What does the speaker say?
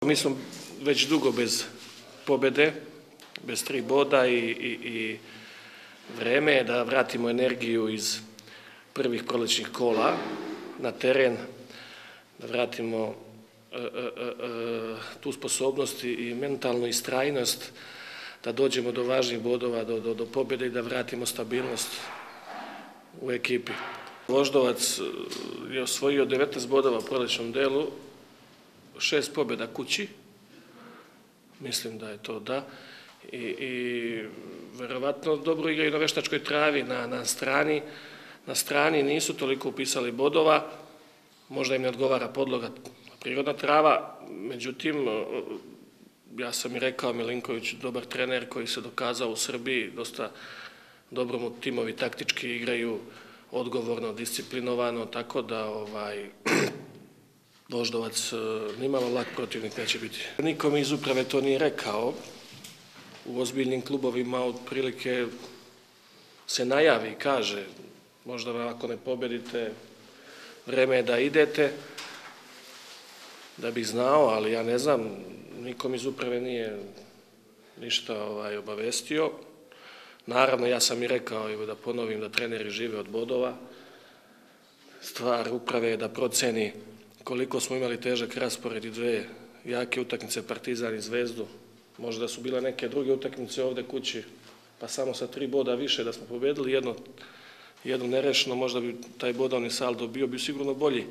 Mi smo već dugo bez pobjede, bez 3 boda i vreme je da vratimo energiju iz prvih prolećnih kola na teren, da vratimo tu sposobnost i mentalnu istrajnost, da dođemo do važnih bodova, do pobjede i da vratimo stabilnost u ekipi. Voždovac je osvojio 19 bodova u prolećnom delu, 6 pobjeda kući, mislim da je to da, i verovatno dobro igraju na veštačkoj travi, na strani nisu toliko upisali bodova, možda im ne odgovara podloga, prirodna trava, međutim, ja sam i rekao Milinković, dobar trener koji se dokazao u Srbiji, dosta dobro mu timovi taktički igraju, odgovorno, disciplinovano, tako da Voždovac nimalo lak protivnik neće biti. Nikom iz uprave to nije rekao, u ozbiljnim klubovima otprilike se najavi i kaže, možda ako ne pobedite, vreme je da idete, da bih znao, ali ja ne znam, nikom iz uprave nije ništa obavestio. Naravno, ja sam i rekao, da ponovim, da treneri žive od bodova. Stvar uprave je da proceni koliko smo imali težak raspored i 2 jake utakmice, Partizan i Zvezdu. Možda su bile neke druge utakmice ovde kući, pa samo sa 3 boda više da smo pobedili, jednu nerešeno, možda bi taj bodovni saldo bio sigurno bolji.